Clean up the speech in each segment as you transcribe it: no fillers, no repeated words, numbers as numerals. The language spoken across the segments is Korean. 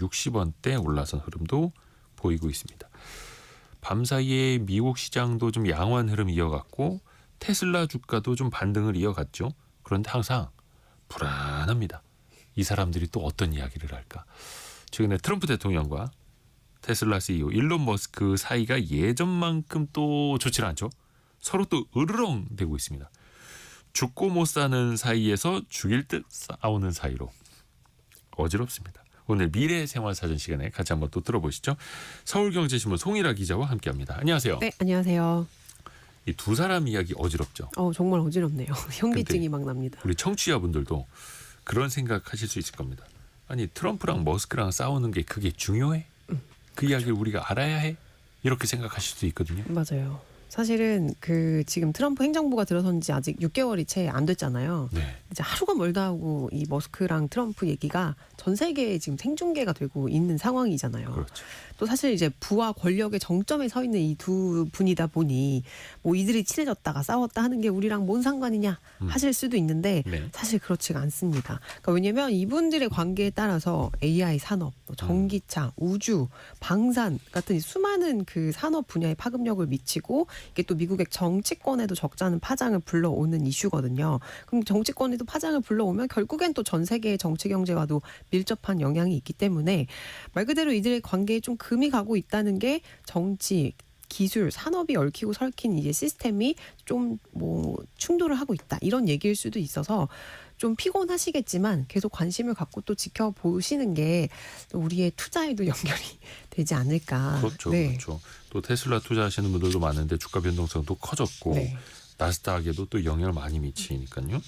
60원대 올라선 흐름도 보이고 있습니다. 밤사이에 미국 시장도 좀 양호한 흐름 이어갔고 테슬라 주가도 좀 반등을 이어갔죠. 그런데 항상 불안합니다. 이 사람들이 또 어떤 이야기를 할까. 최근에 트럼프 대통령과 테슬라 CEO 일론 머스크 사이가 예전만큼 또 좋지 않죠. 서로 또 으르렁대고 있습니다. 죽고 못 사는 사이에서 죽일 듯 싸우는 사이로 어지럽습니다. 오늘 미래생활사전 시간에 같이 한번 또 들어보시죠. 서울경제신문 송일아 기자와 함께합니다. 안녕하세요. 네, 안녕하세요. 이 두 사람 이야기 어지럽죠. 정말 어지럽네요. 현기증이 막 납니다. 우리 청취자분들도 그런 생각하실 수 있을 겁니다. 아니 트럼프랑 머스크랑 싸우는 게 그게 중요해? 그 이야기를 우리가 알아야 해? 이렇게 생각하실 수 있거든요. 맞아요. 사실은 지금 트럼프 행정부가 들어선 지 아직 6개월이 채 안 됐잖아요. 네. 이제 하루가 멀다 하고 이 머스크랑 트럼프 얘기가 전 세계에 지금 생중계가 되고 있는 상황이잖아요. 그렇죠. 또 사실 이제 부와 권력의 정점에 서 있는 이 두 분이다 보니 뭐 이들이 친해졌다가 싸웠다 하는 게 우리랑 뭔 상관이냐 하실 수도 있는데 네. 사실 그렇지가 않습니다. 그러니까 왜냐하면 이분들의 관계에 따라서 AI 산업, 전기차, 우주, 방산 같은 이 수많은 그 산업 분야에 파급력을 미치고 이게 또 미국의 정치권에도 적잖은 파장을 불러오는 이슈거든요. 그럼 정치권에도 파장을 불러오면 결국엔 또 전 세계의 정치 경제와도 밀접한 영향이 있기 때문에 말 그대로 이들의 관계에 좀 금이 가고 있다는 게 정치, 기술, 산업이 얽히고 설킨 이제 시스템이 좀 뭐 충돌을 하고 있다 이런 얘기일 수도 있어서 좀 피곤하시겠지만 계속 관심을 갖고 또 지켜보시는 게 우리의 투자에도 연결이 되지 않을까. 그렇죠. 네. 그렇죠. 또 테슬라 투자하시는 분들도 많은데 주가 변동성도 커졌고 네. 나스닥에도 또 영향을 많이 미치니까요.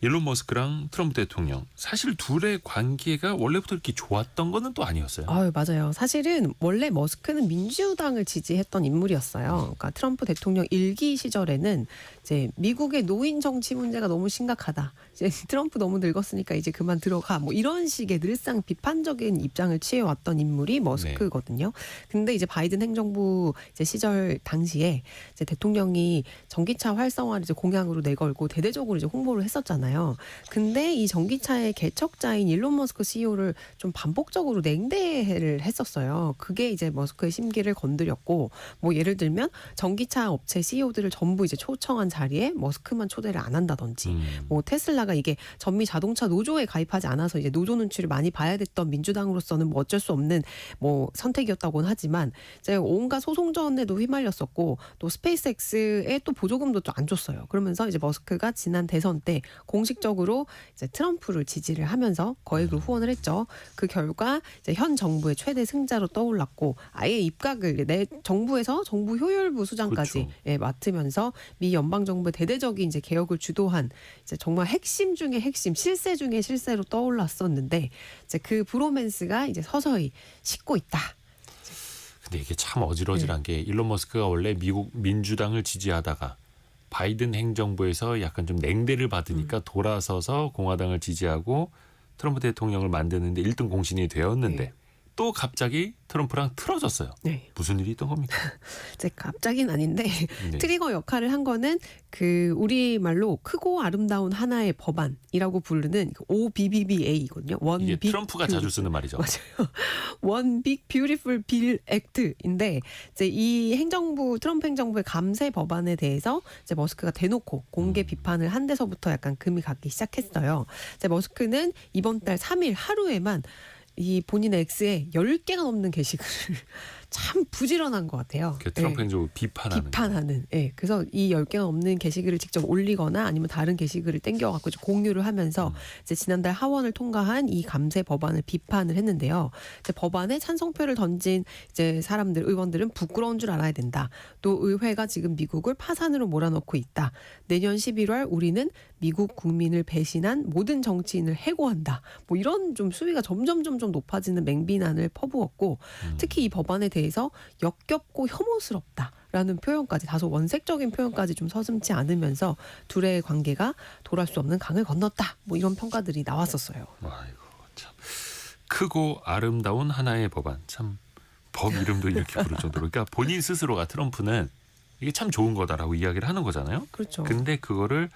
일론 머스크랑 트럼프 대통령 사실 둘의 관계가 원래부터 이렇게 좋았던 거는 또 아니었어요. 맞아요. 사실은 원래 머스크는 민주당을 지지했던 인물이었어요. 그러니까 트럼프 대통령 일기 시절에는 이제 미국의 노인 정치 문제가 너무 심각하다. 이제 트럼프 너무 늙었으니까 이제 그만 들어가. 뭐 이런 식의 늘상 비판적인 입장을 취해왔던 인물이 머스크거든요. 근데 이제 바이든 행정부 이제 시절 당시에 이제 대통령이 전기차 활성화를 이제 공약으로 내걸고 대대적으로 이제 홍보를 했었잖아요. 근데 이 전기차의 개척자인 일론 머스크 CEO를 좀 반복적으로 냉대를 했었어요. 그게 이제 머스크의 심기를 건드렸고, 뭐 예를 들면 전기차 업체 CEO들을 전부 이제 초청한 자리에 머스크만 초대를 안 한다든지, 뭐 테슬라가 이게 전미 자동차 노조에 가입하지 않아서 이제 노조 눈치를 많이 봐야 됐던 민주당으로서는 뭐 어쩔 수 없는 뭐 선택이었다고는 하지만 이제 온갖 소송전에도 휘말렸었고, 또 스페이스X에 또 보조금도 또 안 줬어요. 그러면서 이제 머스크가 지난 대선 때 공식적으로 이제 트럼프를 지지를 하면서 거액으로 후원을 했죠. 그 결과 이제 현 정부의 최대 승자로 떠올랐고 아예 입각을 내 정부에서 정부 효율부 수장까지 그렇죠. 맡으면서 미 연방 정부의 대대적인 이제 개혁을 주도한 이제 정말 핵심 중에 핵심, 실세 중에 실세로 떠올랐었는데 이제 그 브로맨스가 이제 서서히 식고 있다. 근데 이게 참 어지러질한 게 일론 머스크가 원래 미국 민주당을 지지하다가 바이든 행정부에서 약간 좀 냉대를 받으니까 돌아서서 공화당을 지지하고 트럼프 대통령을 만드는데 1등 공신이 되었는데 네. 또 갑자기 트럼프랑 틀어졌어요. 네. 무슨 일이 있던 겁니까? 이제 갑자기는 아닌데 네. 트리거 역할을 한 거는 그 우리말로 크고 아름다운 하나의 법안이라고 부르는 OBBBA거든요. 이게 트럼프가 자주 쓰는 말이죠. 맞아요. One Big Beautiful Bill Act인데 이제 이 트럼프 행정부의 감세 법안에 대해서 이제 머스크가 대놓고 공개 비판을 한 데서부터 약간 금이 가기 시작했어요. 이제 머스크는 이번 달 3일 하루에만 이 본인의 X에 10개가 넘는 게시글을 참 부지런한 것 같아요. 트럼프 행정부 비판하는. 예. 그래서 이 10개가 넘는 게시글을 직접 올리거나 아니면 다른 게시글을 땡겨갖고 공유를 하면서 이제 지난달 하원을 통과한 이 감세 법안을 비판을 했는데요. 이제 법안에 찬성표를 던진 이제 의원들은 부끄러운 줄 알아야 된다. 또 의회가 지금 미국을 파산으로 몰아넣고 있다. 내년 11월 우리는 미국 국민을 배신한 모든 정치인을 해고한다. 뭐 이런 좀 수위가 점점 높아지는 맹비난을 퍼부었고 특히 이 법안에 대해서 역겹고 혐오스럽다라는 표현까지 다소 원색적인 표현까지 좀 서슴지 않으면서 둘의 관계가 돌아올 수 없는 강을 건넜다. 뭐 이런 평가들이 나왔었어요. 아이고 참 크고 아름다운 하나의 법안. 참 법 이름도 이렇게 부를 정도로. 그러니까 본인 스스로가 트럼프는 이게 참 좋은 거다라고 이야기를 하는 거잖아요. 그렇죠. 근데 그거를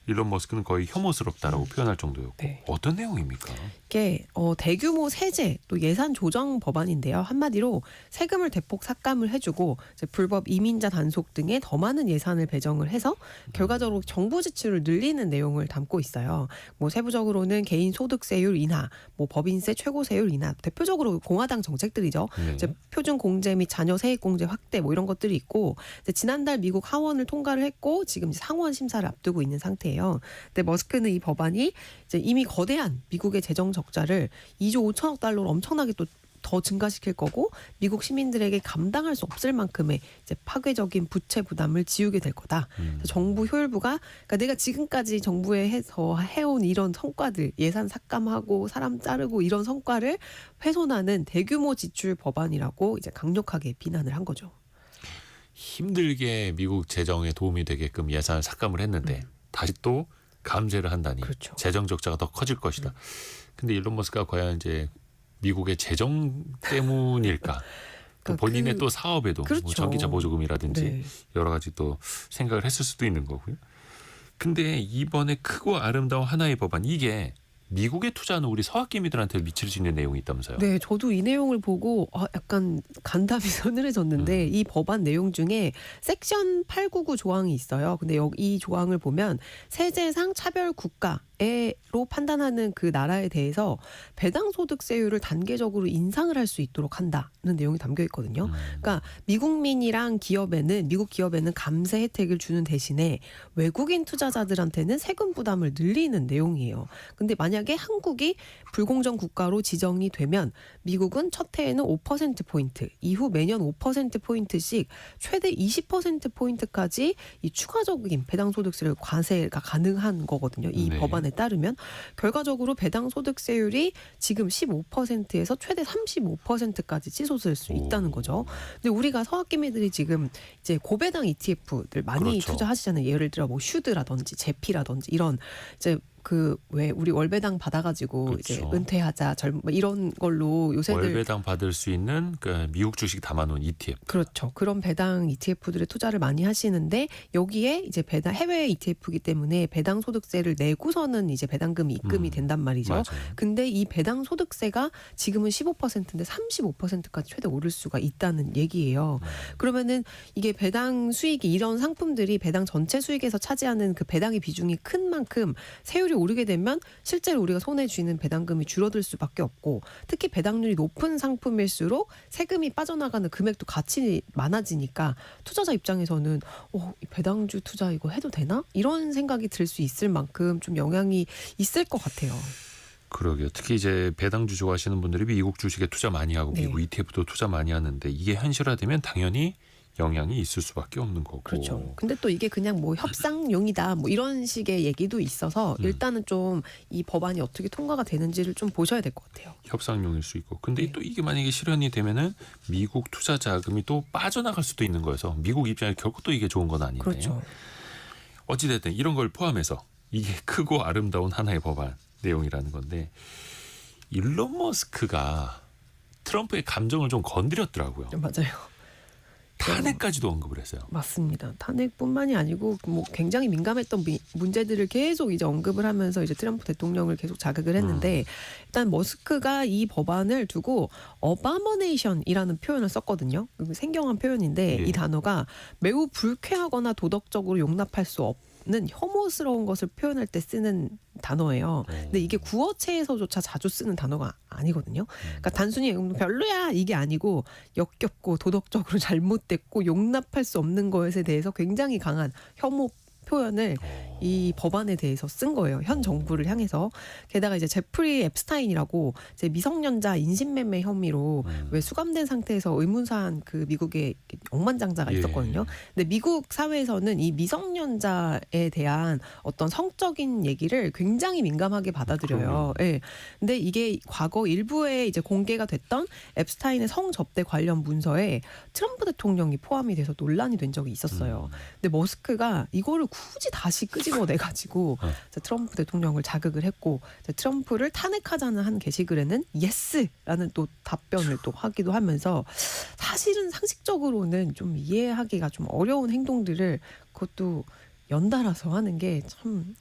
일론 머스크는 거의 혐오스럽다라고 표현할 정도였고 네. 어떤 내용입니까? 이게 대규모 세제 또 예산 조정 법안인데요. 한마디로 세금을 대폭 삭감을 해주고 이제 불법 이민자 단속 등에 더 많은 예산을 배정을 해서 결과적으로 정부 지출을 늘리는 내용을 담고 있어요. 뭐 세부적으로는 개인 소득세율 인하, 뭐 법인세 최고세율 인하, 대표적으로 공화당 정책들이죠. 네. 이제 표준 공제 및 자녀 세액 공제 확대 뭐 이런 것들이 있고 이제 지난달 미국 하원을 통과를 했고 지금 이제 상원 심사를 앞두고 있는 상태예요. 근데 머스크는 이 법안이 이제 이미 거대한 미국의 재정 적자를 2조 5천억 달러로 엄청나게 또 더 증가시킬 거고 미국 시민들에게 감당할 수 없을 만큼의 이제 파괴적인 부채 부담을 지우게 될 거다. 정부 효율부가 그러니까 내가 지금까지 정부에서 해온 이런 성과들 예산 삭감하고 사람 자르고 이런 성과를 훼손하는 대규모 지출 법안이라고 이제 강력하게 비난을 한 거죠. 힘들게 미국 재정에 도움이 되게끔 예산을 삭감을 했는데 다시 또 감세를 한다니 그렇죠. 재정 적자가 더 커질 것이다. 근데 일론 머스크가 과연 이제 미국의 재정 때문일까? 또 그러니까 본인의 또 사업에도 그렇죠. 뭐 전기차 보조금이라든지 네. 여러 가지 또 생각을 했을 수도 있는 거고요. 근데 이번에 크고 아름다운 하나의 법안 이게 미국에 투자하는 우리 서학기미들한테 미칠 수 있는 내용이 있다면서요? 네, 저도 이 내용을 보고 약간 간담이 서늘해졌는데 이 법안 내용 중에 섹션 899 조항이 있어요. 근데 이 조항을 보면 세제상 차별 국가로 판단하는 그 나라에 대해서 배당 소득세율을 단계적으로 인상을 할 수 있도록 한다는 내용이 담겨 있거든요. 그러니까 미국민이랑 미국 기업에는 감세 혜택을 주는 대신에 외국인 투자자들한테는 세금 부담을 늘리는 내용이에요. 근데 만약에 한국이 불공정 국가로 지정이 되면 미국은 첫 해에는 5%포인트, 이후 매년 5%포인트씩 최대 20%포인트까지 이 추가적인 배당소득세를 과세가 가능한 거거든요. 이 네. 법안에 따르면 결과적으로 배당소득세율이 지금 15%에서 최대 35%까지 치솟을 수 있다는 거죠. 근데 우리가 서학기미들이 지금 이제 고배당 ETF들 많이 그렇죠. 투자하시잖아요. 예를 들어 뭐 슈드라든지 제피라든지 이런 이제 그 왜 우리 월배당 받아가지고 이제 그렇죠. 은퇴하자 뭐 이런 걸로 요새들 월배당 받을 수 있는 그 미국 주식 담아놓은 ETF. 그렇죠. 그런 배당 ETF들에 투자를 많이 하시는데 여기에 이제 배당 해외 ETF이기 때문에 배당 소득세를 내고서는 이제 배당금이 입금이 된단 말이죠. 맞아요. 근데 이 배당 소득세가 지금은 15%인데 35%까지 최대 오를 수가 있다는 얘기예요. 그러면은 이게 배당 수익이 이런 상품들이 배당 전체 수익에서 차지하는 그 배당의 비중이 큰 만큼 세율이 오르게 되면 실제로 우리가 손에 쥐는 배당금이 줄어들 수밖에 없고 특히 배당률이 높은 상품일수록 세금이 빠져나가는 금액도 같이 많아지니까 투자자 입장에서는 이 배당주 투자 이거 해도 되나? 이런 생각이 들 수 있을 만큼 좀 영향이 있을 것 같아요. 그러게요. 특히 이제 배당주 좋아하시는 분들이 미국 주식에 투자 많이 하고 네. 미국 ETF도 투자 많이 하는데 이게 현실화되면 당연히 영향이 있을 수밖에 없는 거고. 그렇죠. 근데 또 이게 그냥 뭐 협상용이다 뭐 이런 식의 얘기도 있어서 일단은 좀 이 법안이 어떻게 통과가 되는지를 좀 보셔야 될 것 같아요. 협상용일 수 있고. 근데 네. 또 이게 만약에 실현이 되면은 미국 투자 자금이 또 빠져나갈 수도 있는 거여서 미국 입장에 결코 또 이게 좋은 건 아닌데. 그렇죠. 어찌됐든 이런 걸 포함해서 이게 크고 아름다운 하나의 법안 내용이라는 건데 일론 머스크가 트럼프의 감정을 좀 건드렸더라고요. 맞아요. 탄핵까지도 언급을 했어요. 맞습니다. 탄핵뿐만이 아니고 뭐 굉장히 민감했던 문제들을 계속 이제 언급을 하면서 이제 트럼프 대통령을 계속 자극을 했는데 일단 머스크가 이 법안을 두고 어바머네이션이라는 표현을 썼거든요. 생경한 표현인데 예. 이 단어가 매우 불쾌하거나 도덕적으로 용납할 수 없는 혐오스러운 것을 표현할 때 쓰는 단어예요. 근데 이게 구어체에서조차 자주 쓰는 단어가 아니거든요. 그러니까 단순히 별로야 이게 아니고 역겹고 도덕적으로 잘못됐고 용납할 수 없는 것에 대해서 굉장히 강한 혐오 표현을 이 법안에 대해서 쓴 거예요. 현 정부를 향해서. 게다가 이제 제프리 앱스타인이라고 이제 미성년자 인신매매 혐의로 왜 수감된 상태에서 의문사한 그 미국의 억만장자가 예. 있었거든요. 근데 미국 사회에서는 이 미성년자에 대한 어떤 성적인 얘기를 굉장히 민감하게 받아들여요. 예. 근데 이게 과거 일부에 이제 공개가 됐던 앱스타인의 성접대 관련 문서에 트럼프 대통령이 포함이 돼서 논란이 된 적이 있었어요. 근데 머스크가 이거를 굳이 다시 끄집어내가지고 트럼프 대통령을 자극을 했고 트럼프를 탄핵하자는 한 게시글에는 예스라는 또 답변을 또 하기도 하면서 사실은 상식적으로는 좀 이해하기가 좀 어려운 행동들을 그것도 연달아서 하는 게 참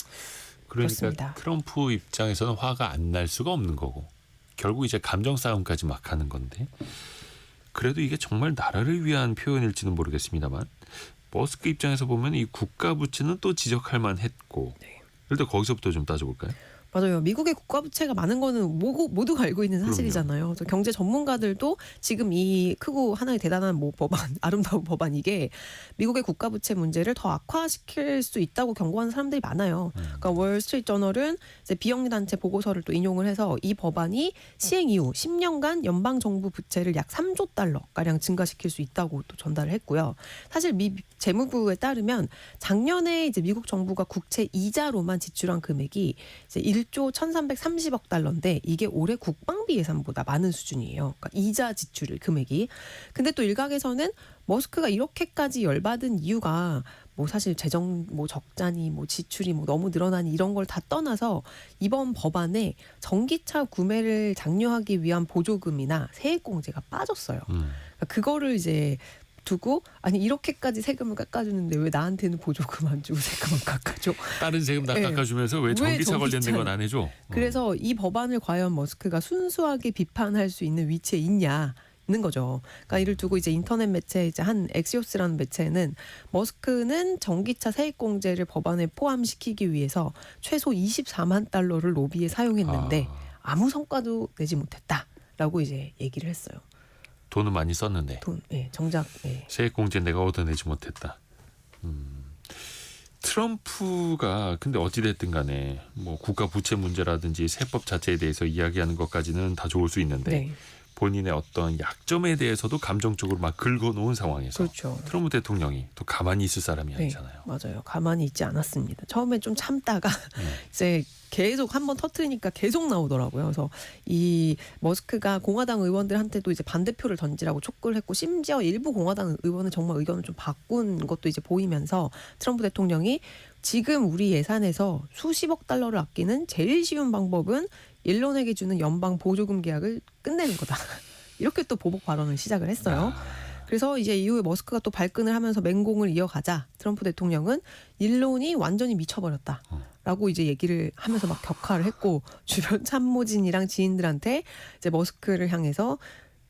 그러니까 그렇습니다. 트럼프 입장에서는 화가 안 날 수가 없는 거고 결국 이제 감정 싸움까지 막 하는 건데 그래도 이게 정말 나라를 위한 표현일지는 모르겠습니다만 머스크 입장에서 보면 이 국가 부채는 또 지적할 만했고 일단 거기서부터 좀 따져볼까요? 맞아요. 미국의 국가 부채가 많은 거는 모두가 알고 있는 사실이잖아요. 그래서 경제 전문가들도 지금 이 크고 하나의 대단한 뭐 법안, 아름다운 법안 이게 미국의 국가 부채 문제를 더 악화시킬 수 있다고 경고하는 사람들이 많아요. 그러니까 월스트리트 저널은 이제 비영리 단체 보고서를 또 인용을 해서 이 법안이 시행 이후 10년간 연방 정부 부채를 약 3조 달러 가량 증가시킬 수 있다고 또 전달을 했고요. 사실 미 재무부에 따르면 작년에 이제 미국 정부가 국채 이자로만 지출한 금액이 이제 1조 1,330억 달러인데 이게 올해 국방비 예산보다 많은 수준이에요. 그러니까 이자 지출 금액이. 근데 또 일각에서는 머스크가 이렇게까지 열받은 이유가 뭐 사실 재정 뭐 적자니 뭐 지출이 뭐 너무 늘어나니 이런 걸 다 떠나서 이번 법안에 전기차 구매를 장려하기 위한 보조금이나 세액공제가 빠졌어요. 그러니까 그거를 이제 두고 아니 이렇게까지 세금을 깎아주는데 왜 나한테는 보조금 안 주고 세금을 깎아줘? 다른 세금 다 네. 깎아주면서 왜 전기차 관련된 건 안 해줘? 그래서 이 법안을 과연 머스크가 순수하게 비판할 수 있는 위치에 있냐는 거죠. 그러니까 이를 두고 이제 인터넷 매체 이제 한 엑시오스라는 매체는 머스크는 전기차 세액 공제를 법안에 포함시키기 위해서 최소 24만 달러를 로비에 사용했는데 아무 성과도 내지 못했다라고 이제 얘기를 했어요. 돈은 많이 썼는데 정작 세액 공제 내가 얻어내지 못했다. 트럼프가 근데 어찌 됐든 간에 뭐 국가 부채 문제라든지 세법 자체에 대해서 이야기하는 것까지는 다 좋을 수 있는데 본인의 어떤 약점에 대해서도 감정적으로 막 긁어놓은 상황에서 그렇죠. 트럼프 대통령이 또 가만히 있을 사람이 아니잖아요. 맞아요. 가만히 있지 않았습니다. 처음에 좀 참다가 이제 계속 한번 터트리니까 계속 나오더라고요. 그래서 이 머스크가 공화당 의원들한테도 이제 반대표를 던지라고 촉구를 했고 심지어 일부 공화당 의원은 정말 의견을 좀 바꾼 것도 이제 보이면서 트럼프 대통령이 지금 우리 예산에서 수십억 달러를 아끼는 제일 쉬운 방법은 일론에게 주는 연방 보조금 계약을 끝내는 거다. 이렇게 또 보복 발언을 시작을 했어요. 그래서 이제 이후에 머스크가 또 발끈을 하면서 맹공을 이어가자 트럼프 대통령은 일론이 완전히 미쳐버렸다라고 이제 얘기를 하면서 막 격하를 했고 주변 참모진이랑 지인들한테 이제 머스크를 향해서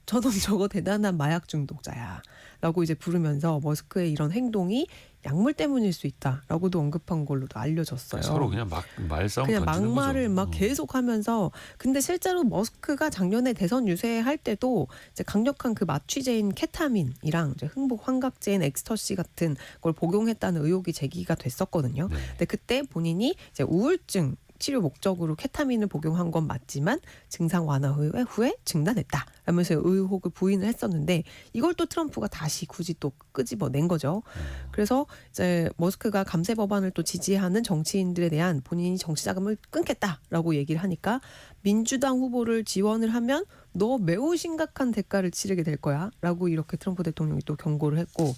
저놈 저거 대단한 마약 중독자야라고 이제 부르면서 머스크의 이런 행동이 약물 때문일 수 있다라고도 언급한 걸로도 알려졌어요. 서로 그냥 막 말싸움 그냥 던지는 막말을 거죠. 막 계속하면서 근데 실제로 머스크가 작년에 대선 유세할 때도 이제 강력한 그 마취제인 케타민이랑 이제 흥복 환각제인 엑스터시 같은 걸 복용했다는 의혹이 제기가 됐었거든요. 근데 그때 본인이 이제 우울증 치료 목적으로 케타민을 복용한 건 맞지만 증상 완화 후에 중단했다 라면서 의혹을 부인을 했었는데 이걸 또 트럼프가 다시 굳이 또 끄집어낸 거죠. 그래서 이제 머스크가 감세 법안을 또 지지하는 정치인들에 대한 본인이 정치 자금을 끊겠다라고 얘기를 하니까 민주당 후보를 지원을 하면 너 매우 심각한 대가를 치르게 될 거야 라고 이렇게 트럼프 대통령이 또 경고를 했고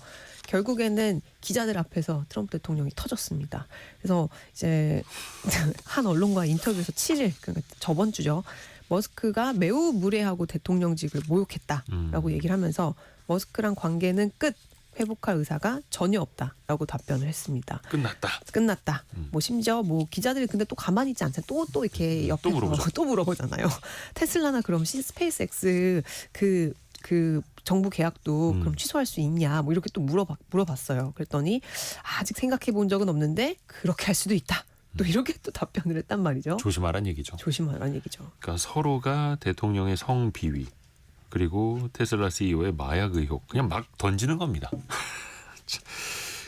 결국에는 기자들 앞에서 트럼프 대통령이 터졌습니다. 그래서 이제 한 언론과 인터뷰에서 7일 그러니까 저번 주죠. 머스크가 매우 무례하고 대통령직을 모욕했다라고 얘기를 하면서 머스크랑 관계는 끝. 회복할 의사가 전혀 없다라고 답변을 했습니다. 끝났다. 뭐 심지어 뭐 기자들이 근데 또 가만히 있지 않잖아요. 또 이렇게 옆에서 또 물어보잖아요. 테슬라나 그럼 스페이스X 그 정부 계약도 그럼 취소할 수 있냐? 뭐 이렇게 또 물어봤어요. 그랬더니 아직 생각해 본 적은 없는데 그렇게 할 수도 있다. 또 이렇게 또 답변을 했단 말이죠. 조심하란 얘기죠. 그러니까 서로가 대통령의 성비위 그리고 테슬라 CEO의 마약 의혹 그냥 막 던지는 겁니다.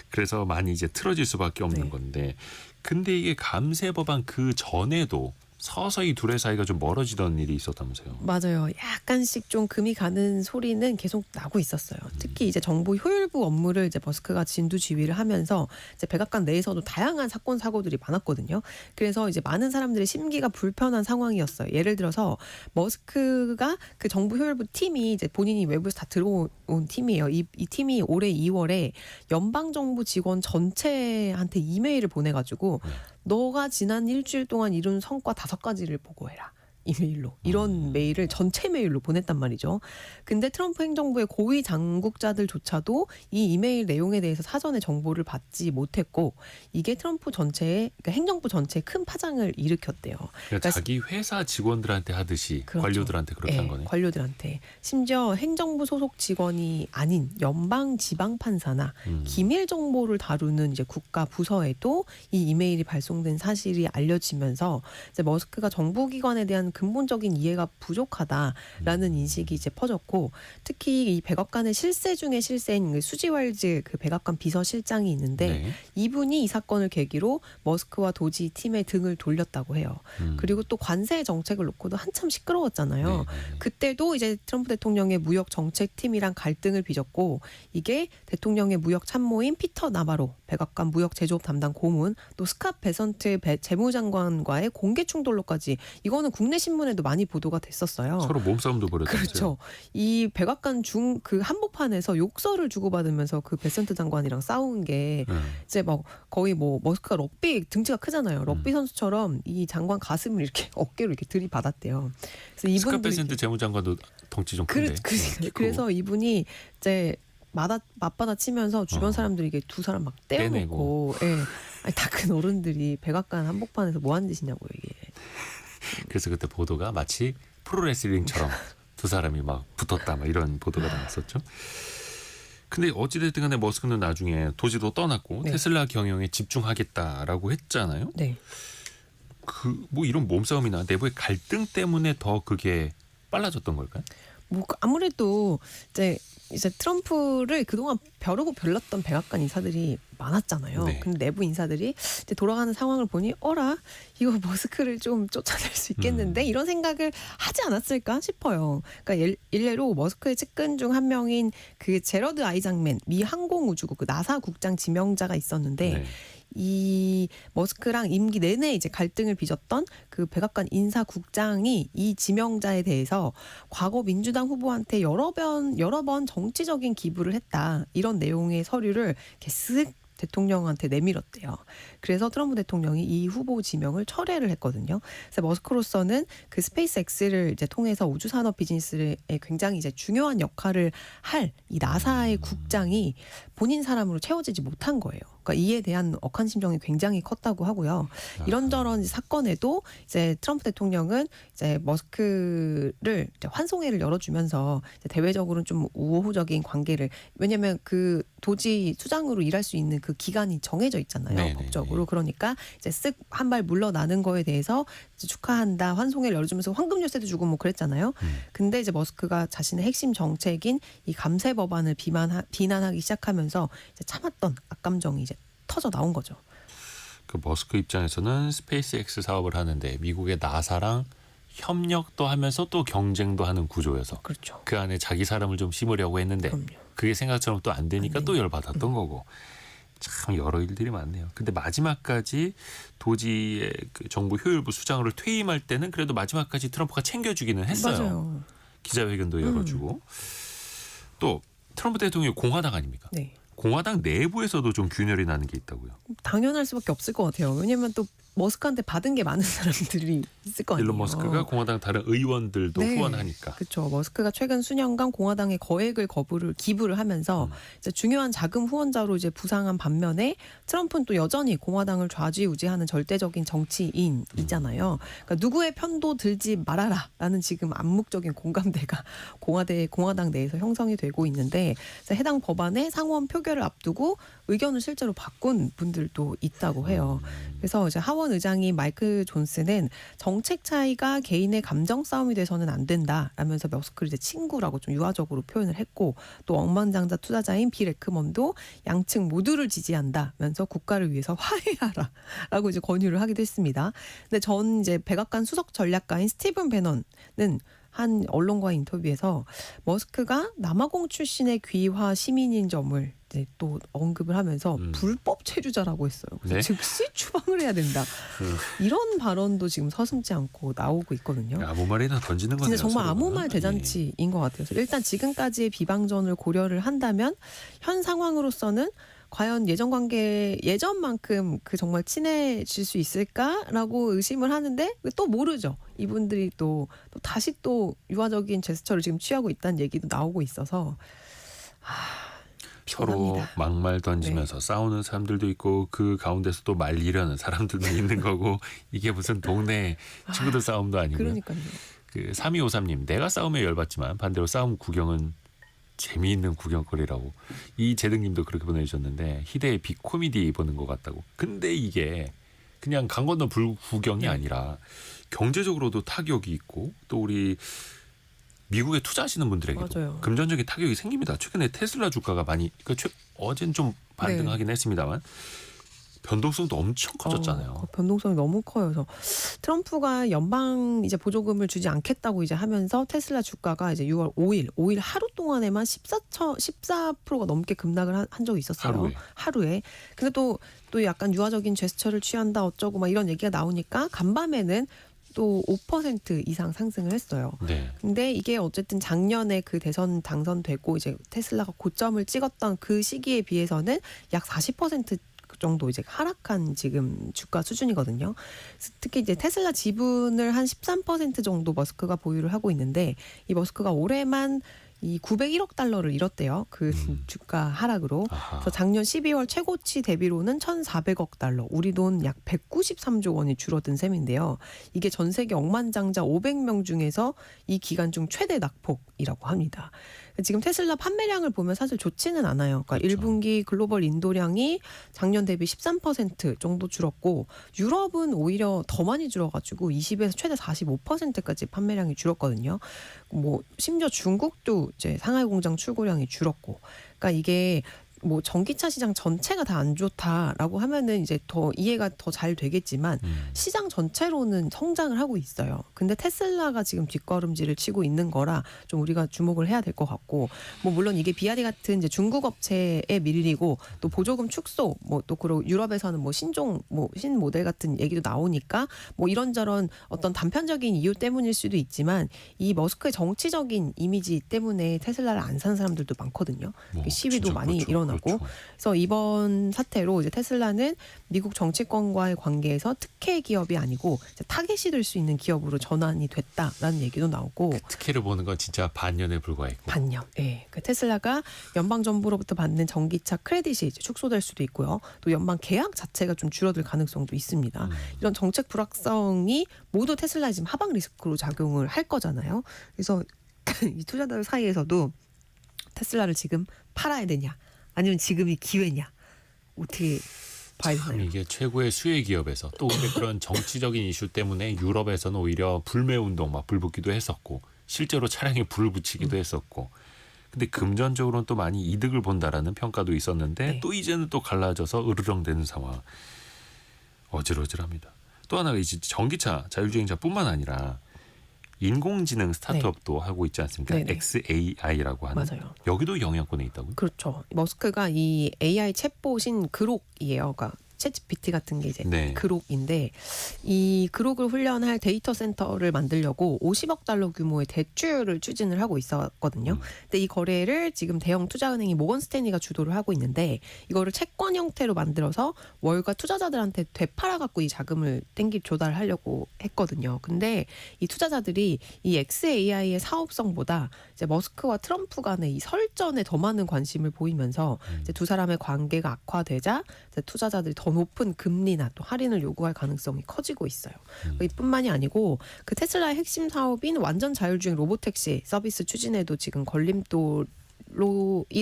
그래서 많이 이제 틀어질 수밖에 없는 건데 근데 이게 감세 법안 그 전에도 서서히 둘의 사이가 좀 멀어지던 일이 있었다면서요. 맞아요. 약간씩 좀 금이 가는 소리는 계속 나고 있었어요. 특히 이제 정부 효율부 업무를 이제 머스크가 진두지휘를 하면서 이제 백악관 내에서도 다양한 사건 사고들이 많았거든요. 그래서 이제 많은 사람들의 심기가 불편한 상황이었어요. 예를 들어서 머스크가 그 정부 효율부 팀이 이제 본인이 외부에서 다 들어온 팀이에요. 이 팀이 올해 2월에 연방 정부 직원 전체한테 이메일을 보내가지고 너가 지난 일주일 동안 이룬 성과 5가지를 보고해라. 이메일로 이런 메일을 전체 메일로 보냈단 말이죠. 근데 트럼프 행정부의 고위 당국자들조차도 이 이메일 내용에 대해서 사전에 정보를 받지 못했고 이게 트럼프 전체의 그러니까 행정부 전체에 큰 파장을 일으켰대요. 그러니까 자기 회사 직원들한테 하듯이 그렇죠. 관료들한테 그렇게 한 거네. 관료들한테 심지어 행정부 소속 직원이 아닌 연방 지방 판사나 기밀 정보를 다루는 이제 국가 부서에도 이 이메일이 발송된 사실이 알려지면서 이제 머스크가 정부기관에 대한 근본적인 이해가 부족하다라는 인식이 이제 퍼졌고 특히 이 백악관의 실세 중에 실세인 그 수지 왈즈 그 백악관 비서실장이 있는데 네. 이분이 이 사건을 계기로 머스크와 도지 팀의 등을 돌렸다고 해요. 그리고 또 관세 정책을 놓고도 한참 시끄러웠잖아요. 네. 그때도 이제 트럼프 대통령의 무역 정책팀이랑 갈등을 빚었고 이게 대통령의 무역 참모인 피터 나바로 백악관 무역 제조업 담당 고문 또 스캇 베선트 재무장관과의 공개 충돌로까지 이거는 국내 신문에도 많이 보도가 됐었어요. 서로 몸싸움도 벌였죠. 그렇죠. 이 백악관 중 그 한복판에서 욕설을 주고받으면서 그 베선트 장관이랑 싸운 게 이제 막 거의 뭐 머스크가 럭비 등치가 크잖아요. 럭비 선수처럼 이 장관 가슴을 이렇게 어깨로 이렇게 들이받았대요. 그래서 이분들이 스카페센트 재무장관도 덩치 좀 큰데. 그래서 이분이 이제 맞받아 치면서 주변 사람들이 이게 두 사람 막 떼어놓고, 예, 아니, 다 큰 어른들이 백악관 한복판에서 뭐 하는 짓이냐고요 이게. 그래서 그때 보도가 마치 프로레슬링처럼 두 사람이 막 붙었다 막 이런 보도가 나왔었죠. 근데 어찌됐든 간에 머스크는 나중에 도지도 떠났고 네. 테슬라 경영에 집중하겠다라고 했잖아요. 네. 그 뭐 이런 몸싸움이나 내부의 갈등 때문에 더 그게 빨라졌던 걸까요? 뭐 아무래도 이제 트럼프를 그동안 벼르고 별렀던 백악관 인사들이 많았잖아요. 네. 근데 내부 인사들이 이제 돌아가는 상황을 보니 어라 이거 머스크를 좀 쫓아낼 수 있겠는데 이런 생각을 하지 않았을까 싶어요. 그러니까 일례로 머스크의 측근 중 한 명인 그 제러드 아이작맨 미 항공우주국 그 나사 국장 지명자가 있었는데 네. 이 머스크랑 임기 내내 이제 갈등을 빚었던 그 백악관 인사국장이 이 지명자에 대해서 과거 민주당 후보한테 여러 번 정치적인 기부를 했다 이런 내용의 서류를 이렇게 쓱 대통령한테 내밀었대요. 그래서 트럼프 대통령이 이 후보 지명을 철회를 했거든요. 그래서 머스크로서는 그 스페이스X를 이제 통해서 우주 산업 비즈니스에 굉장히 이제 중요한 역할을 할 이 나사의 국장이 본인 사람으로 채워지지 못한 거예요. 그러니까 이에 대한 억한 심정이 굉장히 컸다고 하고요. 이런저런 사건에도 이제 트럼프 대통령은 이제 머스크를 이제 환송회를 열어주면서 이제 대외적으로는 좀 우호적인 관계를 왜냐하면 그 도지 수장으로 일할 수 있는 그 기간이 정해져 있잖아요. 네네. 법적으로. 그러니까 이제 쓱 한 발 물러나는 거에 대해서 이제 축하한다. 환송회를 열어주면서 황금 열쇠도 주고 뭐 그랬잖아요. 근데 이제 머스크가 자신의 핵심 정책인 이 감세 법안을 비난하기 시작하면서 이제 참았던 악감정이 이제 터져 나온 거죠. 그 머스크 입장에서는 스페이스X 사업을 하는데 미국의 나사랑 협력도 하면서 또 경쟁도 하는 구조여서 그렇죠. 그 안에 자기 사람을 좀 심으려고 했는데 그럼요. 그게 생각처럼 또 안 되니까 안 또 열받았던 거고 참 여러 일들이 많네요. 근데 마지막까지 도지의 그 정부 효율부 수장으로 퇴임할 때는 그래도 마지막까지 트럼프가 챙겨주기는 했어요. 맞아요. 기자회견도 열어주고 또 트럼프 대통령이 공화당 아닙니까? 네. 공화당 내부에서도 좀 균열이 나는 게 있다고요. 당연할 수밖에 없을 것 같아요. 왜냐하면 또 머스크한테 받은 게 많은 사람들이 있을 거 아니에요. 일론 머스크가 공화당 다른 의원들도 네. 후원하니까. 그렇죠. 머스크가 최근 수년간 공화당에 거액을 기부를 하면서 이제 중요한 자금 후원자로 이제 부상한 반면에 트럼프는 또 여전히 공화당을 좌지우지하는 절대적인 정치인이잖아요. 그러니까 누구의 편도 들지 말아라라는 지금 암묵적인 공감대가 공화당 내에서 형성이 되고 있는데 해당 법안의 상원 표결을 앞두고 의견을 실제로 바꾼 분들도 있다고 해요. 그래서 이제 하원 의장인 마이크 존슨은 정책 차이가 개인의 감정 싸움이 돼서는 안 된다라면서 머스크를 이제 친구라고 좀 유화적으로 표현을 했고 또 억만장자 투자자인 빌 에크먼도 양측 모두를 지지한다면서 국가를 위해서 화해하라라고 이제 권유를 하기도 했습니다. 근데 전 이제 백악관 수석 전략가인 스티븐 배넌은 한 언론과의 인터뷰에서 머스크가 남아공 출신의 귀화 시민인 점을 이제 또 언급을 하면서 불법 체류자라고 했어요. 그래서 네? 즉시 추방을 해야 된다. 이런 발언도 지금 서슴지 않고 나오고 있거든요. 아무 말이나 던지는 거네요. 진짜 정말 아무 서로가. 말 대잔치인 것 같아요. 일단 지금까지의 비방전을 고려를 한다면 현 상황으로서는 과연 예전만큼 그 정말 친해질 수 있을까라고 의심을 하는데 또 모르죠. 이분들이 또 다시 또 유화적인 제스처를 지금 취하고 있다는 얘기도 나오고 있어서 서로 피곤합니다. 막말 던지면서 싸우는 사람들도 있고 그 가운데서 또 말리려는 사람들도 있는 거고 이게 무슨 동네 친구들 싸움도 아니고요. 그러니까요. 그 3253님 내가 싸움에 열받지만 반대로 싸움 구경은 재미있는 구경거리라고. 이 재등님도 그렇게 보내주셨는데 희대의 비코미디 보는 것 같다고. 근데 이게 그냥 강 건너 불구경이 아니라 경제적으로도 타격이 있고 또 우리 미국에 투자하시는 분들에게도 맞아요. 금전적인 타격이 생깁니다. 최근에 테슬라 주가가 많이 어젠 좀 반등하긴 했습니다만 변동성도 엄청 커졌잖아요. 그 변동성이 너무 커요. 그래서 트럼프가 연방 이제 보조금을 주지 않겠다고 이제 하면서 테슬라 주가가 이제 6월 5일 하루 동안에만 14%가 넘게 급락을 한 적이 있었어요. 하루에. 근데 또 약간 유화적인 제스처를 취한다 어쩌고 막 이런 얘기가 나오니까 간밤에는 또 5% 이상 상승을 했어요. 네. 근데 이게 어쨌든 작년에 그 대선 당선되고 이제 테슬라가 고점을 찍었던 그 시기에 비해서는 약 40% 정도 이제 하락한 지금 주가 수준이거든요. 특히 이제 테슬라 지분을 한 13% 정도 머스크가 보유를 하고 있는데 이 머스크가 올해만 이 901억 달러를 잃었대요. 그 주가 하락으로. 그래서 작년 12월 최고치 대비로는 1,400억 달러, 우리 돈 약 193조 원이 줄어든 셈인데요. 이게 전 세계 억만장자 500명 중에서 이 기간 중 최대 낙폭이라고 합니다. 지금 테슬라 판매량을 보면 사실 좋지는 않아요. 그러니까 그렇죠. 1분기 글로벌 인도량이 작년 대비 13% 정도 줄었고 유럽은 오히려 더 많이 줄어가지고 20에서 최대 45%까지 판매량이 줄었거든요. 뭐 심지어 중국도 이제 상하이 공장 출고량이 줄었고, 그러니까 이게 뭐 전기차 시장 전체가 다 안 좋다라고 하면은 이제 더 이해가 더 잘 되겠지만 시장 전체로는 성장을 하고 있어요. 근데 테슬라가 지금 뒷걸음질을 치고 있는 거라 좀 우리가 주목을 해야 될 것 같고, 뭐 물론 이게 비아디 같은 이제 중국 업체에 밀리고 또 보조금 축소, 뭐 또 그리고 유럽에서는 뭐 신종 뭐 신모델 같은 얘기도 나오니까 뭐 이런저런 어떤 단편적인 이유 때문일 수도 있지만 이 머스크의 정치적인 이미지 때문에 테슬라를 안 사는 사람들도 많거든요. 시위도 진짜 많이 그렇죠. 일어나고. 그렇죠. 그래서 이번 사태로 이제 테슬라는 미국 정치권과의 관계에서 특혜 기업이 아니고 이제 타겟이 될 수 있는 기업으로 전환이 됐다라는 얘기도 나오고. 특혜를 보는 건 진짜 반년에 불과했고. 반년. 예. 그 테슬라가 연방 정부로부터 받는 전기차 크레딧이 이제 축소될 수도 있고요. 또 연방 계약 자체가 좀 줄어들 가능성도 있습니다. 이런 정책 불확성이 모두 테슬라의 지금 하방 리스크로 작용을 할 거잖아요. 그래서 이 투자자들 사이에서도 테슬라를 지금 팔아야 되냐, 아니면 지금이 기회냐, 어떻게 봐야 참 되나요? 이게 최고의 수혜 기업에서 또 근데 그런 정치적인 이슈 때문에 유럽에서는 오히려 불매 운동 막 불붙기도 했었고 실제로 차량에 불을 붙이기도 했었고, 근데 금전적으로는 또 많이 이득을 본다라는 평가도 있었는데 네. 또 이제는 또 갈라져서 으르렁대는 상황. 어질어질합니다. 또 하나가 이제 전기차 자율주행차뿐만 아니라 인공지능 스타트업도 하고 있지 않습니까? 네네. XAI라고 하는. 맞아요. 여기도 영향권에 있다고요? 그렇죠. 머스크가 이 AI 챗봇인 그록이에요. 그러니까 챗GPT 같은 게 이제 네. 그록인데, 이 그록을 훈련할 데이터 센터를 만들려고 50억 달러 규모의 대출을 추진을 하고 있었거든요. 근데 이 거래를 지금 대형 투자은행이 모건 스탠리가 주도를 하고 있는데, 이거를 채권 형태로 만들어서 월가 투자자들한테 되팔아 갖고 이 자금을 조달하려고 했거든요. 근데 이 투자자들이 이 XAI의 사업성보다 이제 머스크와 트럼프 간의 이 설전에 더 많은 관심을 보이면서 이제 두 사람의 관계가 악화되자 이제 투자자들이 더 높은 금리나 또 할인을 요구할 가능성이 커지고 있어요. 이뿐만이 아니고 그 테슬라의 핵심 사업인 완전 자율주행 로보택시 서비스 추진에도 지금 걸림돌이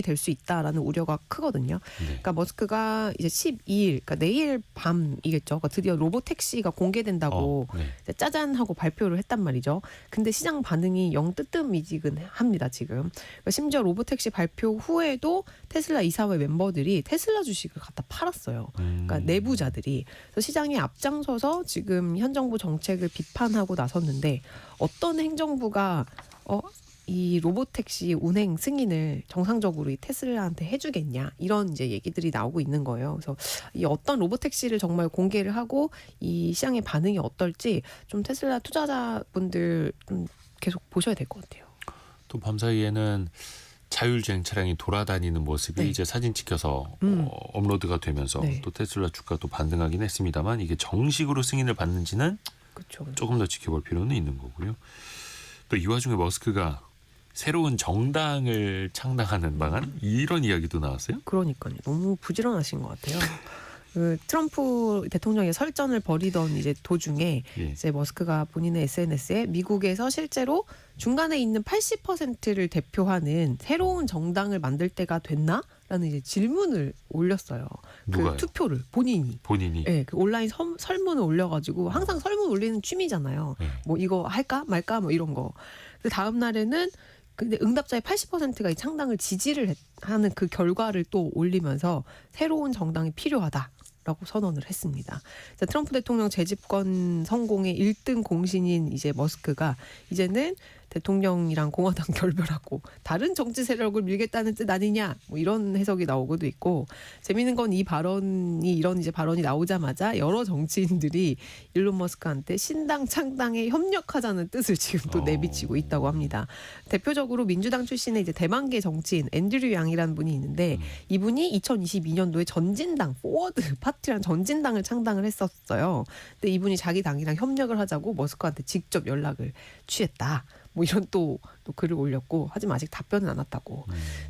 될 수 있다라는 우려가 크거든요. 그러니까 머스크가 이제 12일, 그러니까 내일 밤이겠죠. 그러니까 드디어 로보택시가 공개된다고 네. 이제 짜잔 하고 발표를 했단 말이죠. 근데 시장 반응이 영 뜨뜻미지근합니다 지금. 그러니까 심지어 로보택시 발표 후에도 테슬라 이사회 멤버들이 테슬라 주식을 갖다 팔았어요. 그러니까 내부자들이. 그래서 시장에 앞장서서 지금 현 정부 정책을 비판하고 나섰는데, 어떤 행정부가 이 로보택시 운행 승인을 정상적으로 이 테슬라한테 해주겠냐, 이런 이제 얘기들이 나오고 있는 거예요. 그래서 이 어떤 로보택시를 정말 공개를 하고 이 시장의 반응이 어떨지 좀 테슬라 투자자분들 좀 계속 보셔야 될 것 같아요. 또 밤사이에는 자율주행 차량이 돌아다니는 모습이 네. 이제 사진 찍혀서 업로드가 되면서 네. 또 테슬라 주가도 반등하긴 했습니다만 이게 정식으로 승인을 받는지는 그렇죠. 조금 더 지켜볼 필요는 있는 거고요. 또 이 와중에 머스크가 새로운 정당을 창당하는 방안 이런 이야기도 나왔어요. 그러니까요. 너무 부지런하신 것 같아요. 그 트럼프 대통령의 설전을 벌이던 이제 도중에 예. 이제 머스크가 본인의 SNS에 미국에서 실제로 중간에 있는 80%를 대표하는 새로운 정당을 만들 때가 됐나?라는 이제 질문을 올렸어요. 누가요? 그 투표를 본인이. 본인이. 네, 그 온라인 설문을 올려가지고 항상 설문 올리는 취미잖아요. 예. 뭐 이거 할까 말까 뭐 이런 거. 근데 다음 날에는 근데 응답자의 80%가 이 창당을 지지를 하는 그 결과를 또 올리면서 새로운 정당이 필요하다라고 선언을 했습니다. 자, 트럼프 대통령 재집권 성공의 1등 공신인 이제 머스크가 이제는 대통령이랑 공화당 결별하고 다른 정치 세력을 밀겠다는 뜻 아니냐 뭐 이런 해석이 나오고도 있고 재미있는 건 이 발언이 이런 이제 발언이 나오자마자 여러 정치인들이 일론 머스크한테 신당 창당에 협력하자는 뜻을 지금 또 내비치고 있다고 합니다. 대표적으로 민주당 출신의 이제 대만계 정치인 앤드류 양이라는 분이 있는데 이분이 2022년도에 전진당 포워드 파티라는 전진당을 창당을 했었어요. 근데 이분이 자기 당이랑 협력을 하자고 머스크한테 직접 연락을 취했다. 뭐 이런 또 글을 올렸고 하지만 아직 답변은 안 왔다고.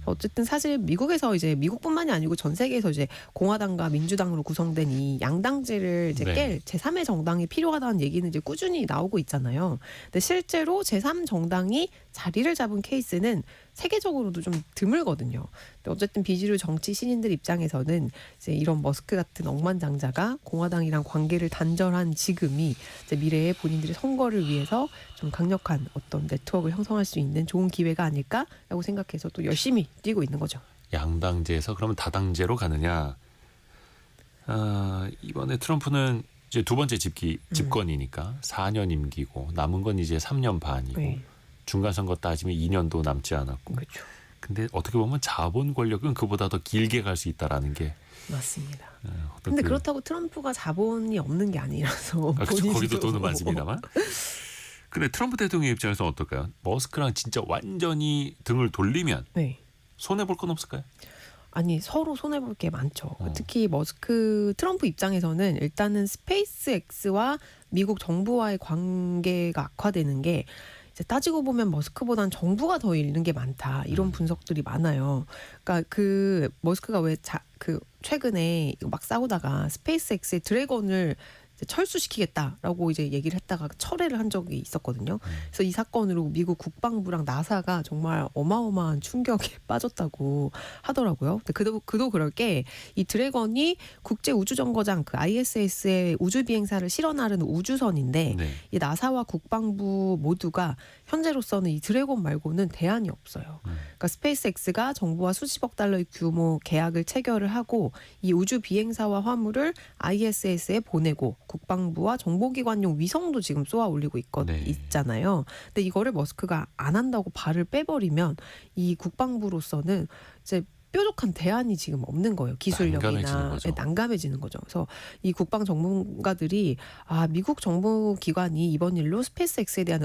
어쨌든 사실 미국에서 이제 미국뿐만이 아니고 전 세계에서 이제 공화당과 민주당으로 구성된 이 양당제를 이제 네. 깰 제3의 정당이 필요하다는 얘기는 이제 꾸준히 나오고 있잖아요. 근데 실제로 제3 정당이 자리를 잡은 케이스는 세계적으로도 좀 드물거든요. 근데 어쨌든 비주류 정치 신인들 입장에서는 이제 이런 머스크 같은 억만장자가 공화당이랑 관계를 단절한 지금이 이제 미래의 본인들의 선거를 위해서 좀 강력한 어떤 네트워크를 형성할 수 있는 좋은 기회가 아닐까라고 생각해서 또 열심히 뛰고 있는 거죠. 양당제에서 그러면 다당제로 가느냐? 이번에 트럼프는 이제 두 번째 집권이니까 4년 임기고 남은 건 이제 3년 반이고 네. 중간 선거 따지면 2년도 남지 않았고. 그렇죠. 근데 어떻게 보면 자본 권력은 그보다 더 길게 갈 수 있다라는 게. 맞습니다. 어떤 근데 그- 그렇다고 트럼프가 자본이 없는 게 아니라서 그렇죠. 본인도 거기도 돈은 많습니다만. 근데 트럼프 대통령 입장에서는 어떨까요? 머스크랑 진짜 완전히 등을 돌리면 네. 손해 볼 건 없을까요? 아니 서로 손해 볼 게 많죠. 어. 특히 트럼프 입장에서는 일단은 스페이스X와 미국 정부와의 관계가 악화되는 게 이제 따지고 보면 머스크보다는 정부가 더 잃는 게 많다 이런 분석들이 많아요. 그러니까 그 머스크가 최근에 이거 막 싸우다가 스페이스X의 드래곤을 이제 철수시키겠다라고 이제 얘기를 했다가 철회를 한 적이 있었거든요. 그래서 이 사건으로 미국 국방부랑 나사가 정말 어마어마한 충격에 빠졌다고 하더라고요. 근데 그도 그럴 게 이 드래건이 국제 우주정거장 그 ISS의 우주 비행사를 실어 나르는 우주선인데 네. 이 나사와 국방부 모두가 현재로서는 이 드래곤 말고는 대안이 없어요. 그러니까 스페이스X가 정부와 수십억 달러의 규모 계약을 체결을 하고 이 우주 비행사와 화물을 ISS에 보내고 국방부와 정보기관용 위성도 지금 쏘아 올리고 네. 있잖아요. 근데 이거를 머스크가 안 한다고 발을 빼버리면 이 국방부로서는 이제 뾰족한 대안이 지금 없는 거예요. 난감해지는 기술력이나 거죠. 난감해지는 거죠. 그래서 이 국방 전문가들이 미국 정부 기관이 이번 일로 스페이스X에 대한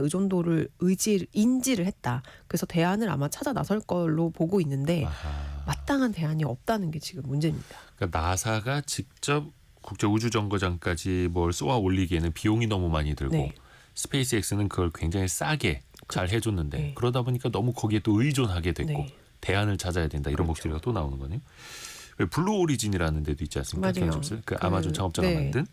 인지를 했다. 그래서 대안을 아마 찾아 나설 걸로 보고 있는데 아하. 마땅한 대안이 없다는 게 지금 문제입니다. 그러니까 나사가 직접 국제 우주 정거장까지 뭘 쏘아 올리기에는 비용이 너무 많이 들고 네. 스페이스X는 그걸 굉장히 싸게 잘 해줬는데 네. 그러다 보니까 너무 거기에 또 의존하게 됐고 네. 대안을 찾아야 된다 이런 그렇죠. 목소리가 또 나오는 거네요. 왜 블루 오리진이라는 데도 있지 않습니까? 맞아요. 켄 그 아마존 창업자가 네. 만든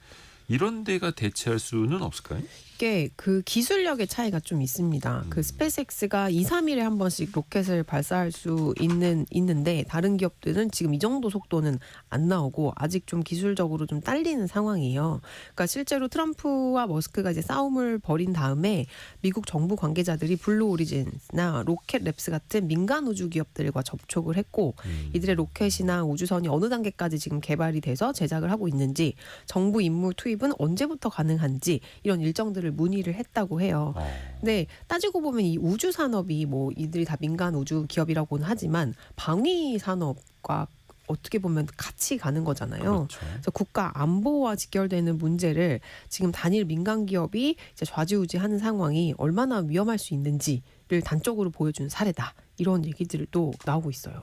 이런 데가 대체할 수는 없을까요? 이게 그 기술력의 차이가 좀 있습니다. 그 스페이스X가 2, 3일에 한 번씩 로켓을 발사할 수 있는데 다른 기업들은 지금 이 정도 속도는 안 나오고 아직 좀 기술적으로 좀 딸리는 상황이에요. 그러니까 실제로 트럼프와 머스크가 이제 싸움을 벌인 다음에 미국 정부 관계자들이 블루 오리진이나 로켓랩스 같은 민간 우주 기업들과 접촉을 했고 이들의 로켓이나 우주선이 어느 단계까지 지금 개발이 돼서 제작을 하고 있는지 정부 인물 투입은 언제부터 가능한지 이런 일정들을 문의를 했다고 해요. 근데 따지고 보면 이 우주 산업이 뭐 이들이 다 민간 우주 기업이라고는 하지만 방위 산업과 어떻게 보면 같이 가는 거잖아요. 그렇죠. 그래서 국가 안보와 직결되는 문제를 지금 단일 민간 기업이 이제 좌지우지하는 상황이 얼마나 위험할 수 있는지를 단적으로 보여준 사례다. 이런 얘기들도 나오고 있어요.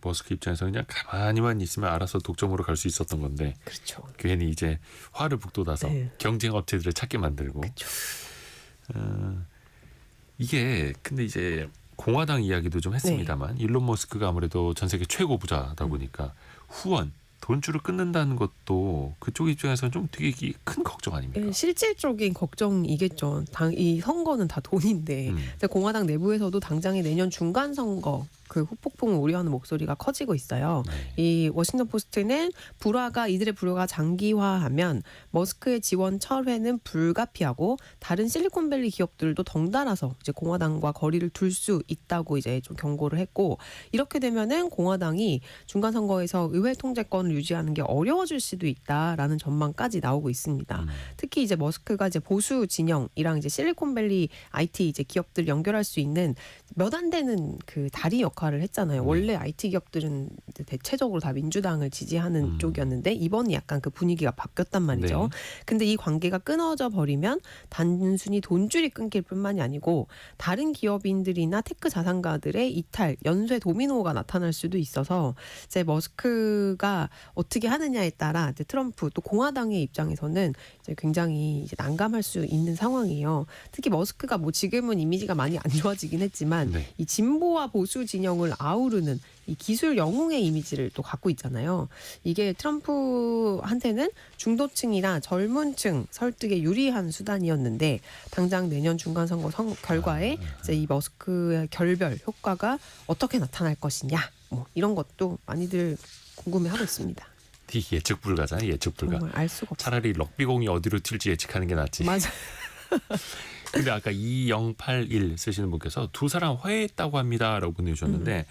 머스크 입장에서 그냥 가만히만 있으면 알아서 독점으로 갈 수 있었던 건데 그렇죠. 괜히 이제 화를 북돋아서 네. 경쟁 업체들을 찾게 만들고 그렇죠. 이게 근데 이제 공화당 이야기도 좀 했습니다만 일론 머스크가 아무래도 전 세계 최고 부자다 보니까 후원 돈줄을 끊는다는 것도 그쪽 입장에서는 좀 되게 큰 걱정 아닙니까? 예, 실질적인 걱정이겠죠. 이 선거는 다 돈인데 이제 공화당 내부에서도 당장의 내년 중간 선거 그 후폭풍을 우려하는 목소리가 커지고 있어요. 네. 이 워싱턴 포스트는 이들의 불화가 장기화하면 머스크의 지원 철회는 불가피하고 다른 실리콘밸리 기업들도 덩달아서 이제 공화당과 거리를 둘 수 있다고 이제 좀 경고를 했고 이렇게 되면은 공화당이 중간 선거에서 의회 통제권을 유지하는 게 어려워질 수도 있다라는 전망까지 나오고 있습니다. 특히 이제 머스크가 이제 보수 진영이랑 이제 실리콘밸리 IT 이제 기업들 연결할 수 있는 몇 안 되는 그 다리 역할을 했잖아요. 원래 IT 기업들은 이제 대체적으로 다 민주당을 지지하는 쪽이었는데 이번에 약간 그 분위기가 바뀌었단 말이죠. 네. 근데 이 관계가 끊어져 버리면 단순히 돈줄이 끊길 뿐만이 아니고 다른 기업인들이나 테크 자산가들의 이탈, 연쇄 도미노가 나타날 수도 있어서 이제 머스크가 어떻게 하느냐에 따라 이제 트럼프 또 공화당의 입장에서는 이제 굉장히 이제 난감할 수 있는 상황이에요. 특히 머스크가 뭐 지금은 이미지가 많이 안 좋아지긴 했지만 네. 이 진보와 보수 진영을 아우르는 이 기술 영웅의 이미지를 또 갖고 있잖아요. 이게 트럼프한테는 중도층이나 젊은 층 설득에 유리한 수단이었는데 당장 내년 중간 선거 결과에 이제 이 머스크의 결별 효과가 어떻게 나타날 것이냐 뭐 이런 것도 많이들 궁금해하고 있습니다. 예측 불가잖아요. 예측 불가. 정말 알 수가 없어요. 차라리 럭비공이 어디로 튈지 예측하는 게 낫지. 맞아. 근데 아까 2081 쓰시는 분께서 두 사람 화해했다고 합니다라고 보내주셨는데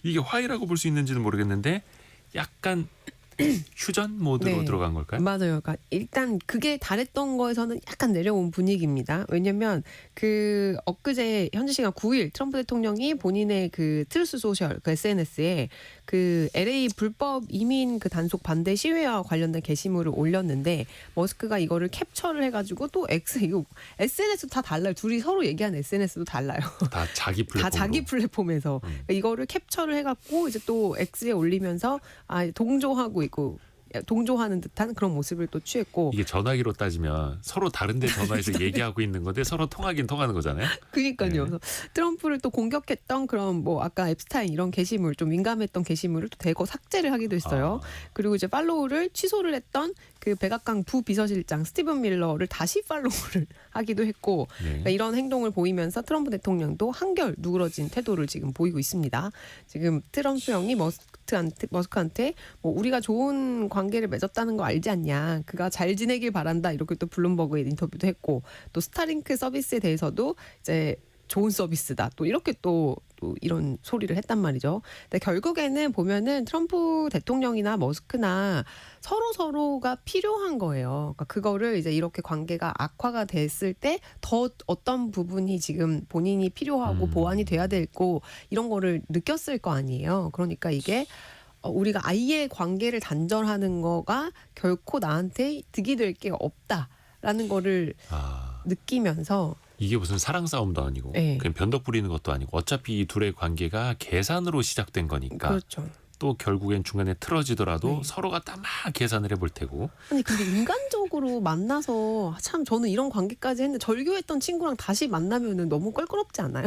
이게 화해라고 볼 수 있는지는 모르겠는데 약간 휴전 모드로 네. 들어간 걸까요? 맞아요. 그러니까 일단 그게 달했던 거에서는 약간 내려온 분위기입니다. 왜냐면 그 엊그제 현지 시간 9일 트럼프 대통령이 본인의 그 트루스 소셜 그 SNS에 그 LA 불법 이민 그 단속 반대 시위와 관련된 게시물을 올렸는데 머스크가 이거를 캡처를 해가지고 또 이거 SNS도 다 달라요. 둘이 서로 얘기하는 SNS도 달라요. 다 자기 플랫폼으로. 다 자기 플랫폼에서 그러니까 이거를 캡처를 해갖고 이제 또 X에 올리면서 동조하고 있고 동조하는 듯한 그런 모습을 또 취했고 이게 전화기로 따지면 서로 다른데 전화해서 얘기하고 있는 건데 서로 통하긴 통하는 거잖아요. 그러니까요. 네. 그래서 트럼프를 또 공격했던 그런 뭐 아까 앱스타인 이런 게시물 좀 민감했던 게시물을 또 대거 삭제를 하기도 했어요. 그리고 이제 팔로우를 취소를 했던 그 백악관 부비서실장 스티븐 밀러를 다시 팔로우를 하기도 했고 네. 그러니까 이런 행동을 보이면서 트럼프 대통령도 한결 누그러진 태도를 지금 보이고 있습니다. 지금 트럼프 형이 머스크한테 뭐 우리가 좋은 관계를 맺었다는 거 알지 않냐. 그가 잘 지내길 바란다. 이렇게 또 블룸버그에 인터뷰도 했고 또 스타링크 서비스에 대해서도 이제 좋은 서비스다. 또 이렇게 또 이런 소리를 했단 말이죠. 근데 결국에는 보면은 트럼프 대통령이나 머스크나 서로가 필요한 거예요. 그러니까 그거를 이제 이렇게 관계가 악화가 됐을 때 더 어떤 부분이 지금 본인이 필요하고 보완이 돼야 되고 이런 거를 느꼈을 거 아니에요. 그러니까 이게 우리가 아예 관계를 단절하는 거가 결코 나한테 득이 될 게 없다라는 거를 느끼면서 이게 무슨 사랑 싸움도 아니고 네. 그냥 변덕 부리는 것도 아니고 어차피 이 둘의 관계가 계산으로 시작된 거니까 그렇죠. 또 결국엔 중간에 틀어지더라도 네. 서로가 다 막 계산을 해볼 테고 아니 근데 인간적으로 만나서 참 저는 이런 관계까지 했는데 절교했던 친구랑 다시 만나면은 너무 껄끄럽지 않아요?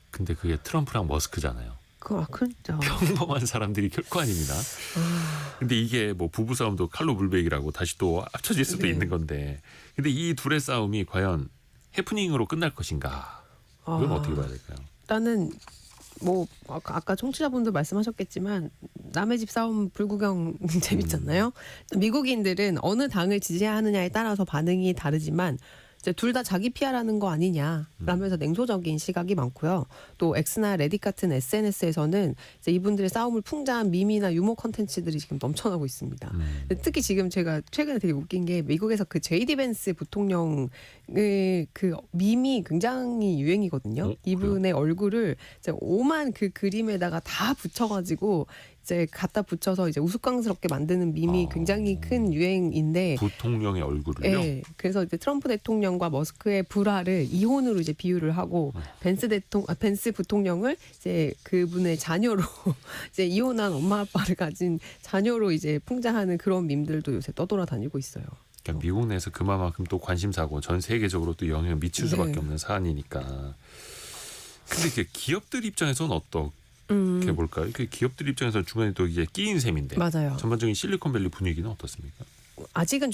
근데 그게 트럼프랑 머스크잖아요. 그렇죠. 평범한 사람들이 결코 아닙니다. 근데 이게 뭐 부부싸움도 칼로 물베기라고 다시 또 합쳐질 수도 네. 있는 건데 근데 이 둘의 싸움이 과연 해프닝으로 끝날 것인가? 그건 어떻게 봐야 될까요? 일단은 뭐 아까 청취자분도 말씀하셨겠지만 남의 집 싸움 불구경 재밌잖아요. 미국인들은 어느 당을 지지하느냐에 따라서 반응이 다르지만 둘 다 자기 피하라는 거 아니냐라면서 냉소적인 시각이 많고요. 또 X나 레딧 같은 SNS에서는 이제 이분들의 싸움을 풍자한 밈이나 유머 콘텐츠들이 지금 넘쳐나고 있습니다. 특히 지금 제가 최근에 되게 웃긴 게 미국에서 그 JD 벤스 부통령의 그 밈이 굉장히 유행이거든요. 이분의 얼굴을 이제 오만 그 그림에다가 다 붙여가지고 이제 갖다 붙여서 이제 우스꽝스럽게 만드는 밈이 굉장히 큰 유행인데 부통령의 얼굴을요. 네, 그래서 이제 트럼프 대통령과 머스크의 불화를 이혼으로 이제 비유를 하고 벤스 부통령을 이제 그분의 자녀로 이제 이혼한 엄마 아빠를 가진 자녀로 이제 풍자하는 그런 밈들도 요새 떠돌아다니고 있어요. 그러니까 미국 내에서 그만큼 또 관심사고 전 세계적으로 또 영향을 미칠 수밖에 네. 없는 사안이니까. 근데 이게 기업들 입장에서는 어떻게 볼까요? 그 기업들 입장에서 중간에 또 이게 끼인 셈인데 맞아요. 전반적인 실리콘밸리 분위기는 어떻습니까? 아직은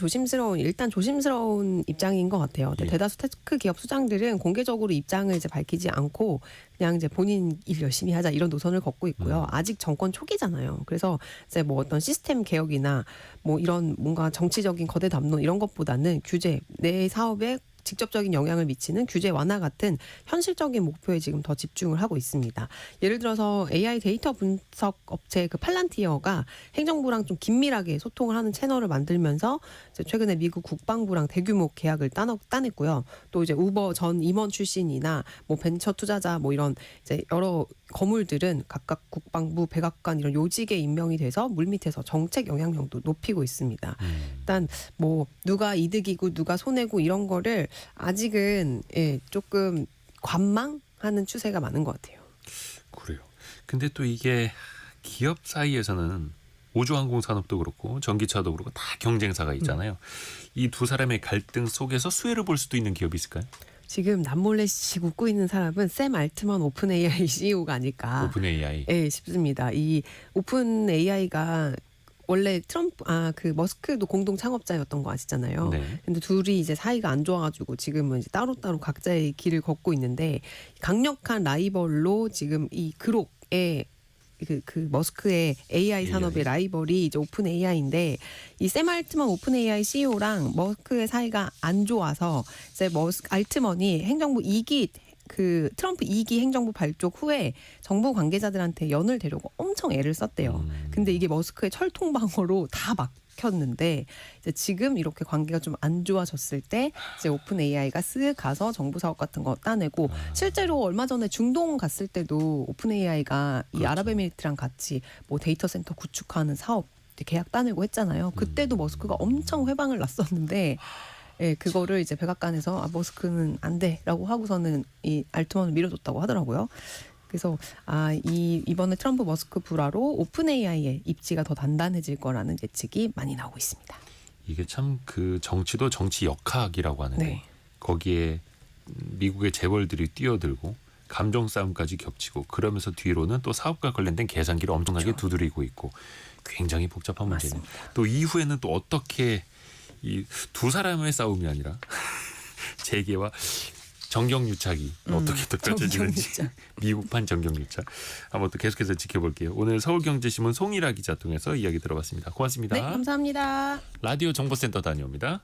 일단 조심스러운 입장인 것 같아요. 예. 대다수 테크 기업 수장들은 공개적으로 입장을 이제 밝히지 않고 그냥 이제 본인 일 열심히 하자 이런 노선을 걷고 있고요. 아직 정권 초기잖아요. 그래서 이제 뭐 어떤 시스템 개혁이나 뭐 이런 뭔가 정치적인 거대 담론 이런 것보다는 규제, 내 사업에 직접적인 영향을 미치는 규제 완화 같은 현실적인 목표에 지금 더 집중을 하고 있습니다. 예를 들어서 AI 데이터 분석 업체 그 팔란티어가 행정부랑 좀 긴밀하게 소통을 하는 채널을 만들면서 이제 최근에 미국 국방부랑 대규모 계약을 따냈고요. 또 이제 우버 전 임원 출신이나 뭐 벤처 투자자 뭐 이런 이제 여러 거물들은 각각 국방부 백악관 이런 요직에 임명이 돼서 물밑에서 정책 영향력도 높이고 있습니다. 일단 뭐 누가 이득이고 누가 손해고 이런 거를 아직은 조금 관망하는 추세가 많은 것 같아요. 그래요. 근데 또 이게 기업 사이에서는 우주항공산업도 그렇고 전기차도 그렇고 다 경쟁사가 있잖아요. 이 두 사람의 갈등 속에서 수혜를 볼 수도 있는 기업이 있을까요? 지금 남몰래씩 웃고 있는 사람은 샘 알트만 오픈 AI CEO가 아닐까 오픈 AI. 싶습니다. 이 오픈 AI가 원래 그 머스크도 공동 창업자였던 거 아시잖아요. 네. 근데 둘이 이제 사이가 안 좋아가지고 지금은 이제 따로따로 각자의 길을 걷고 있는데 강력한 라이벌로 지금 이 그록의 그 머스크의 AI 산업의 라이벌이 이제 오픈 AI인데 이 샘 알트먼 오픈 AI CEO랑 머스크의 사이가 안 좋아서 이제 알트먼이 행정부 2기 그 트럼프 2기 행정부 발족 후에 정부 관계자들한테 연을 대려고 엄청 애를 썼대요. 근데 이게 머스크의 철통 방어로 다 막혔는데 이제 지금 이렇게 관계가 좀 안 좋아졌을 때 이제 오픈 AI가 쓱 가서 정부 사업 같은 거 따내고 실제로 얼마 전에 중동 갔을 때도 오픈 AI가 이 아랍에미리트랑 같이 뭐 데이터 센터 구축하는 사업 계약 따내고 했잖아요. 그때도 머스크가 엄청 회방을 났었는데 그거를 이제 백악관에서 머스크는 안 돼라고 하고서는 이 알트먼을 밀어줬다고 하더라고요. 그래서 이번에 트럼프 머스크 불화로 오픈 AI의 입지가 더 단단해질 거라는 예측이 많이 나오고 있습니다. 이게 참 그 정치도 정치 역학이라고 하는데 네. 거기에 미국의 재벌들이 뛰어들고 감정 싸움까지 겹치고 그러면서 뒤로는 또 사업과 관련된 계산기를 엄청나게 두드리고 있고 굉장히 복잡한 문제입니다. 또 이후에는 또 어떻게 이 두 사람의 싸움이 아니라 재계와 정경유착이 어떻게 또 펼쳐지는지 정경유착. 미국판 정경유착 한번 또 계속해서 지켜볼게요. 오늘 서울경제신문 송일아 기자 통해서 이야기 들어봤습니다. 고맙습니다. 네, 감사합니다. 라디오 정보센터 다녀옵니다.